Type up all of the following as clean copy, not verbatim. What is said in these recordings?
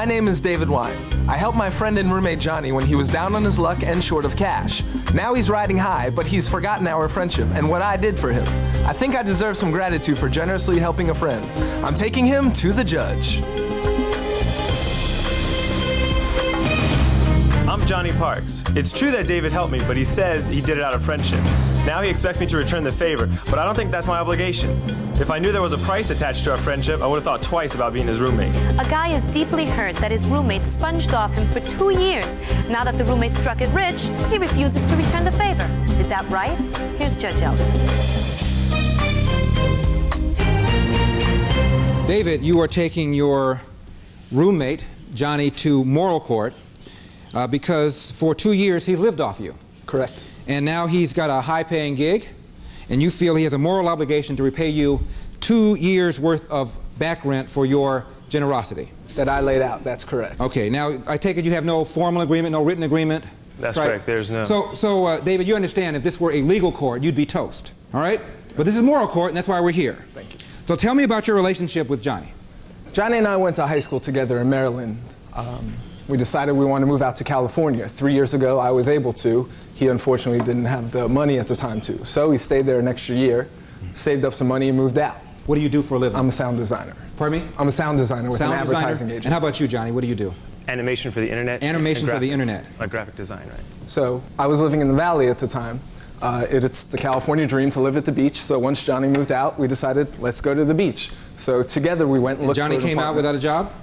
My name is David Wine. I helped my friend and roommate Johnny when he was down on his luck and short of cash. Now he's riding high, but he's forgotten our friendship and what I did for him. I think I deserve some gratitude for generously helping a friend. I'm taking him to the judge. I'm Johnny Parks. It's true that David helped me, but he says he did it out of friendship. Now he expects me to return the favor, but I don't think that's my obligation. If I knew there was a price attached to our friendship, I would have thought twice about being his roommate. A guy is deeply hurt that his roommate sponged off him for 2 years. Now that the roommate struck it rich, he refuses to return the favor. Is that right? Here's Judge Eldon. David, you are taking your roommate, Johnny, to moral court because for 2 years he's lived off you. Correct. And now he's got a high-paying gig, and you feel he has a moral obligation to repay you 2 years' worth of back rent for your generosity. That I laid out, that's correct. Okay, now I take it you have no formal agreement, no written agreement? That's right. Correct, there's no. So David, you understand if this were a legal court, you'd be toast, all right? But this is moral court, and that's why we're here. Thank you. So tell me about your relationship with Johnny. Johnny and I went to high school together in Maryland. We decided we wanted to move out to California. 3 years ago, I was able to. He unfortunately didn't have the money at the time to. So he stayed there an extra year, saved up some money, and moved out. What do you do for a living? I'm a sound designer. Pardon me? I'm a sound designer with an advertising agency. And how about you, Johnny? What do you do? Animation for the internet. Animation for the internet. Like graphic design, right? So I was living in the Valley at the time. It's the California dream to live at the beach. So once Johnny moved out, we decided, let's go to the beach. So together we went and looked for an apartment. Johnny came out without a job?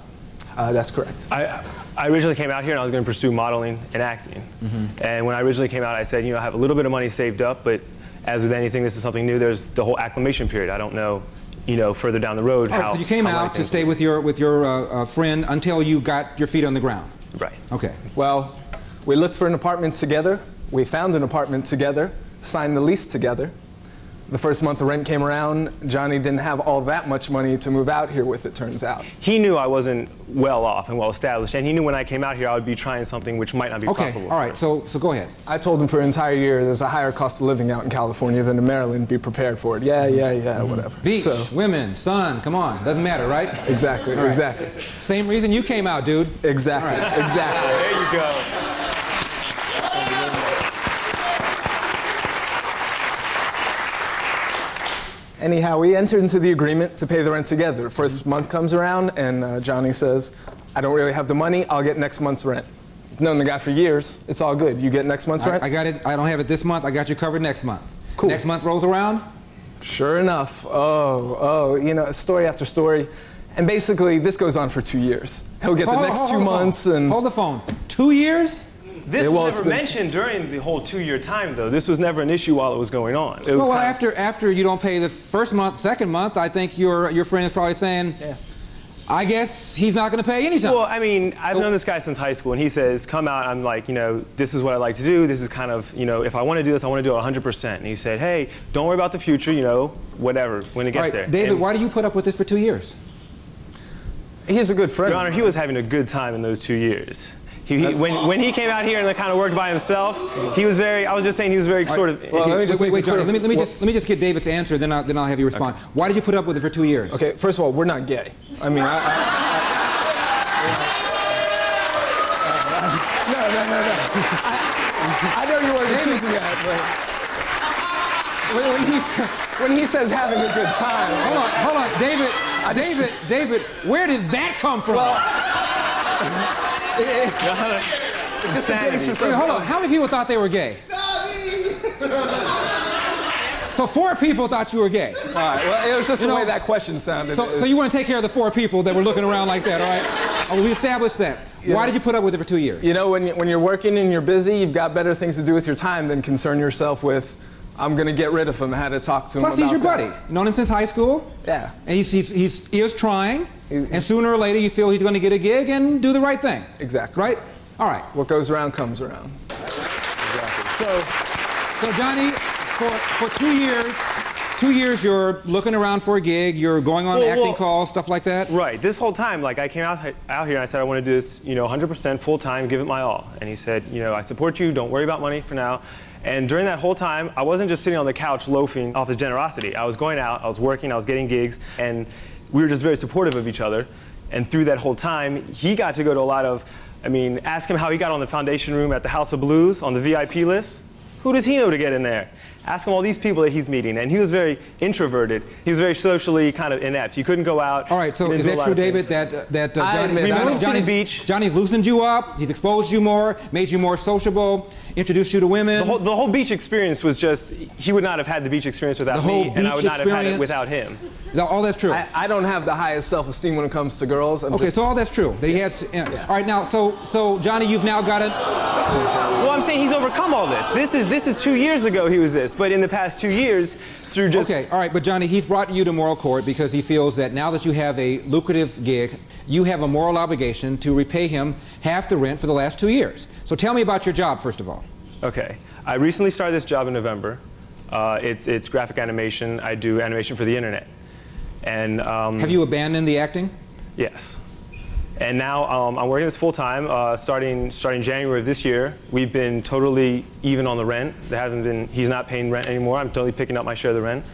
That's correct. I originally came out here and I was going to pursue modeling and acting. And when I originally came out, I said, I have a little bit of money saved up, but as with anything, this is something new. There's the whole acclimation period. I don't know, further down the road how. So you came out to stay with your friend until you got your feet on the ground. Right. Okay. Well, we looked for an apartment together. We found an apartment together, signed the lease together. The first month the rent came around, Johnny didn't have all that much money to move out here with, it turns out. He knew I wasn't well off and well established, and he knew when I came out here I would be trying something which might not be profitable. Okay, all right, so go ahead. I told him for an entire year there's a higher cost of living out in California than in Maryland, be prepared for it. Yeah, whatever. Beach, women, sun, come on, doesn't matter, right? Exactly, right. Exactly. Same reason you came out, dude. Exactly, exactly. There you go. Anyhow, we entered into the agreement to pay the rent together. First month comes around, and Johnny says, I don't really have the money, I'll get next month's rent. I've known the guy for years, it's all good. You get next month's rent? I got it, I don't have it this month, I got you covered next month. Cool. Next month rolls around? Sure enough, story after story. And basically, this goes on for 2 years. He'll get the next 2 months and... Hold the phone. 2 years? This was never mentioned during the whole 2-year time, though. This was never an issue while it was going on. It was after you don't pay the first month, second month, I think your friend is probably saying, yeah. I guess he's not going to pay anytime. Well, I mean, I've known this guy since high school, and he says, come out, I'm like, this is what I like to do. This is kind of, if I want to do this, I want to do it 100%. And he said, hey, don't worry about the future, whatever, when it gets there. David, why do you put up with this for 2 years? He's a good friend. Your Honor, he was having a good time in those 2 years. When he came out here and kind of worked by himself, he was very. I was just saying he was very sort of. Well, wait, Johnny. Let me just get David's answer. Then I'll have you respond. Okay. Why did you put up with it for 2 years? Okay. First of all, we're not gay. I mean, no. I know you weren't accusing that, but when he says having a good time. Hold on, David. Where did that come from? Well, it's just a basis of... Hold on, how many people thought they were gay? So 4 people thought you were gay. All right, well, it was just the way that question sounded. So you want to take care of the 4 people that were looking around like that, all right? Oh, we established that. Why did you put up with it for 2 years? When you're working and you're busy, you've got better things to do with your time than concern yourself with, I'm going to get rid of him, how to talk to him Plus, about he's your buddy. that. Known him since high school. Yeah. And he is trying, and sooner or later you feel he's going to get a gig and do the right thing. Exactly. Right? All right. What goes around comes around. Exactly. So Johnny, for 2 years you're looking around for a gig, you're going on acting calls, stuff like that? Right. This whole time, I came out here and I said I want to do this, 100% full time, give it my all. And he said, I support you, don't worry about money for now. And during that whole time, I wasn't just sitting on the couch loafing off his generosity. I was going out, I was working, I was getting gigs, and we were just very supportive of each other. And through that whole time, he got to go to a lot of, I mean, ask him how he got on the foundation room at the House of Blues on the VIP list. Who does he know to get in there? Ask him all these people that he's meeting. And he was very introverted. He was very socially kind of inept. He couldn't go out. All right, so is that true, David, that Johnny's loosened you up, he's exposed you more, made you more sociable, introduced you to women? The whole beach experience was just, he would not have had the beach experience without me, and I would not have had it without him. No, all that's true. I don't have the highest self-esteem when it comes to girls. Okay, so all that's true. That he has. Yeah. All right, now, so Johnny, you've now got it. Well, I'm saying he's overcome all this. This is 2 years ago he was this, but in the past 2 years, through just. Okay, all right, but Johnny, he's brought you to moral court because he feels that now that you have a lucrative gig, you have a moral obligation to repay him half the rent for the last 2 years. So tell me about your job, first of all. Okay, I recently started this job in November. It's graphic animation. I do animation for the internet. And have you abandoned the acting? Yes. And now I'm working this full time. Starting January of this year, we've been totally even on the rent. He's not paying rent anymore. I'm totally picking up my share of the rent.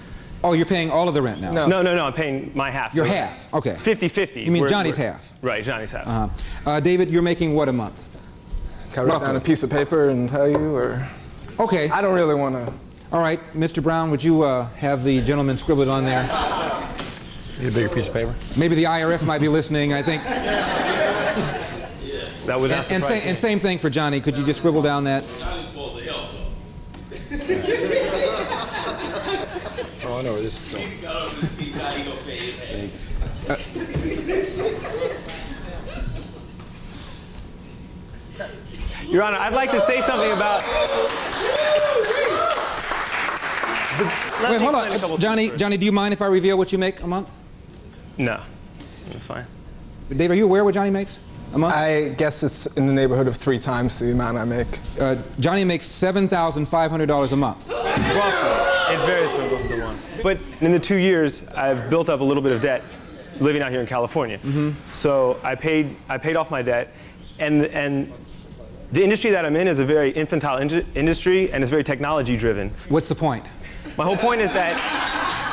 Oh, you're paying all of the rent now? No, I'm paying my half. Your half, okay. 50-50. You mean Johnny's half? Right, Johnny's half. David, you're making what a month? Can I write down a piece of paper and tell you, or? Okay. I don't really want to. All right, Mr. Brown, would you have the gentleman scribble it on there? Need a bigger piece of paper? Maybe the IRS might be listening, I think. That was not surprising. And same thing for Johnny. Could you just scribble down that? Oh, I know where this is going. Your Honor, I'd like to say something about. Wait, hold on. Johnny, do you mind if I reveal what you make a month? No, that's fine. Dave, are you aware what Johnny makes a month? I guess it's in the neighborhood of 3 times the amount I make. Johnny makes $7,500 a month. Roughly. It varies from one to one. But in the 2 years, I've built up a little bit of debt living out here in California. So I paid off my debt, and the industry that I'm in is a very infantile industry, and it's very technology driven. What's the point? My whole point is that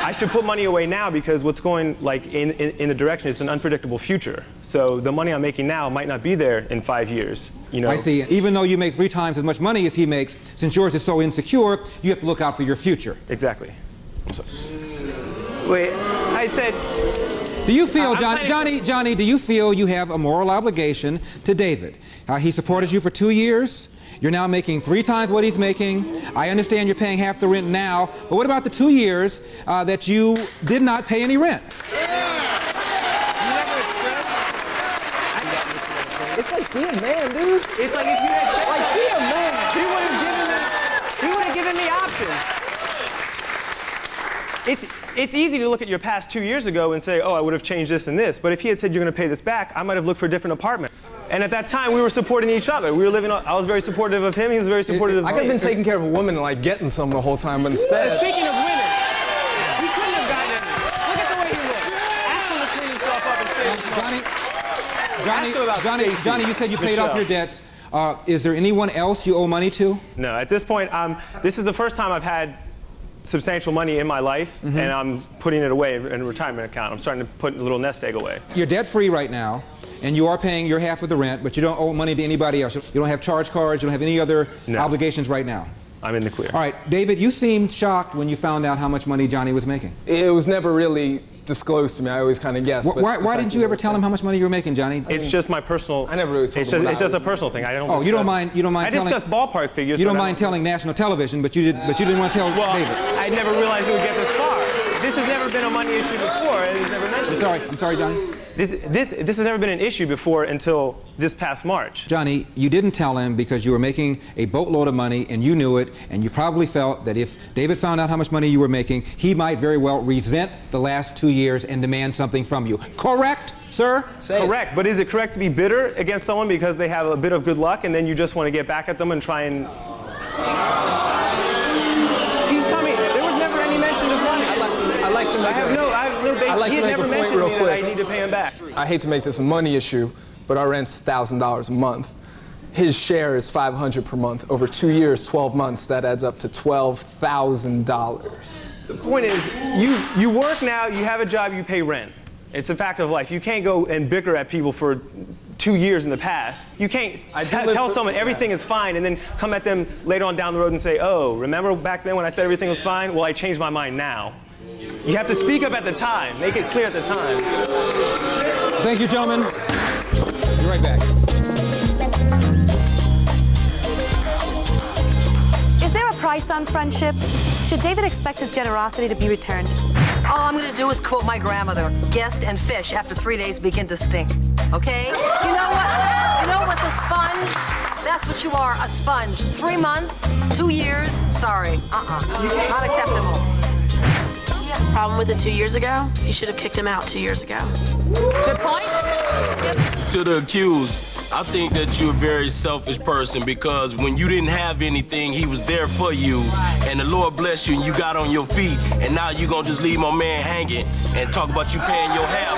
I should put money away now because what's going in the direction is an unpredictable future. So the money I'm making now might not be there in 5 years. You know? I see. Even though you make 3 times as much money as he makes, since yours is so insecure, you have to look out for your future. Exactly. I'm sorry. Wait, I said. Do you feel, Johnny, do you feel you have a moral obligation to David? He supported you for 2 years. You're now making 3 times what he's making. I understand you're paying half the rent now, but what about the 2 years that you did not pay any rent? It's like, be a man, dude. It's like if you had said, like, be a man. He would have given me options. It's easy to look at your past 2 years ago and say, oh, I would have changed this and this. But if he had said you're going to pay this back, I might have looked for a different apartment. And at that time, we were supporting each other. We were living. I was very supportive of him. He was very supportive of me. I could have been taking care of a woman and like getting some the whole time, but instead. Speaking of women, he couldn't have gotten it. Look at the way he looked. Ask him to clean himself up and save. Johnny, you said you paid off your debts. Is there anyone else you owe money to? No, at this point, this is the first time I've had substantial money in my life, and I'm putting it away in a retirement account. I'm starting to put a little nest egg away. You're debt-free right now, and you are paying your half of the rent, but you don't owe money to anybody else. You don't have charge cards, you don't have any other obligations right now. I'm in the clear. All right, David, you seemed shocked when you found out how much money Johnny was making. It was never really disclosed to me. I always kind of guessed. Why didn't you ever tell him how much money you were making, Johnny? It's just my personal. I never really told him. It's just a personal thing. I don't. Oh, you don't mind telling. I discuss ballpark figures. You don't mind telling national television, but you didn't want to tell David. I never realized it would get this far. This has never been a money issue before. It was never mentioned. I'm sorry, Johnny. This has never been an issue before until this past March. Johnny, you didn't tell him because you were making a boatload of money and you knew it, and you probably felt that if David found out how much money you were making, he might very well resent the last 2 years and demand something from you. Correct, sir? Correct, but is it correct to be bitter against someone because they have a bit of good luck and then you just want to get back at them and try and... He's coming. There was never any mention of money. I have no basis. He had never mentioned to me that I need to pay him back. I hate to make this a money issue, but our rent's $1,000 a month. His share is $500 per month. Over 2 years, 12 months, that adds up to $12,000. The point is, you work now, you have a job, you pay rent. It's a fact of life. You can't go and bicker at people for 2 years in the past. You can't tell someone everything is fine and then come at them later on down the road and say, oh, remember back then when I said everything was fine? Well, I changed my mind now. You have to speak up at the time. Make it clear at the time. Thank you, gentlemen. Be right back. Is there a price on friendship? Should David expect his generosity to be returned? All I'm going to do is quote my grandmother. Guest and fish after 3 days begin to stink. Okay? You know what? You know what's a sponge? That's what you are, a sponge. 3 months, 2 years, sorry. Not acceptable. You had a problem with it 2 years ago? You should have kicked him out 2 years ago. Good point. To the accused, I think that you're a very selfish person because when you didn't have anything, he was there for you, and the Lord bless you, and you got on your feet, and now you're gonna just leave my man hanging and talk about you paying your half.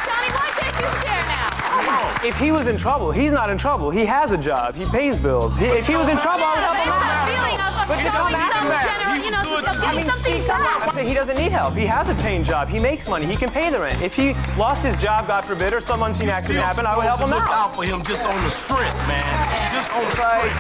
Johnny, why can't you share now? If he was in trouble, he's not in trouble. He has a job. He pays bills. If he was in trouble, I would help him out. Feeling of showing some something back. I'm saying he doesn't need help. He has a paying job. He makes money. He can pay the rent. If he lost his job, God forbid, or some unseen accident happened, I would help him Look out. out for him just on the sprint, man. Just on the sprint.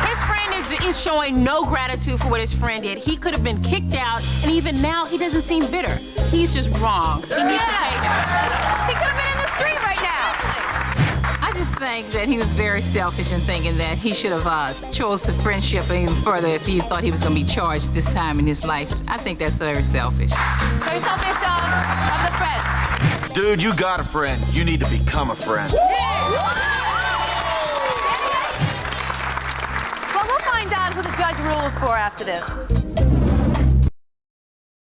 His friend is showing no gratitude for what his friend did. He could have been kicked out, and even now, he doesn't seem bitter. He's just wrong. He needs to pay now. He could have been in the street right now. I just think that he was very selfish in thinking that he should have chose the friendship even further if he thought he was going to be charged this time in his life. I think that's very selfish. Very selfish of the friend. Dude, you got a friend. You need to become a friend. Well, we'll find out who the judge rules for after this.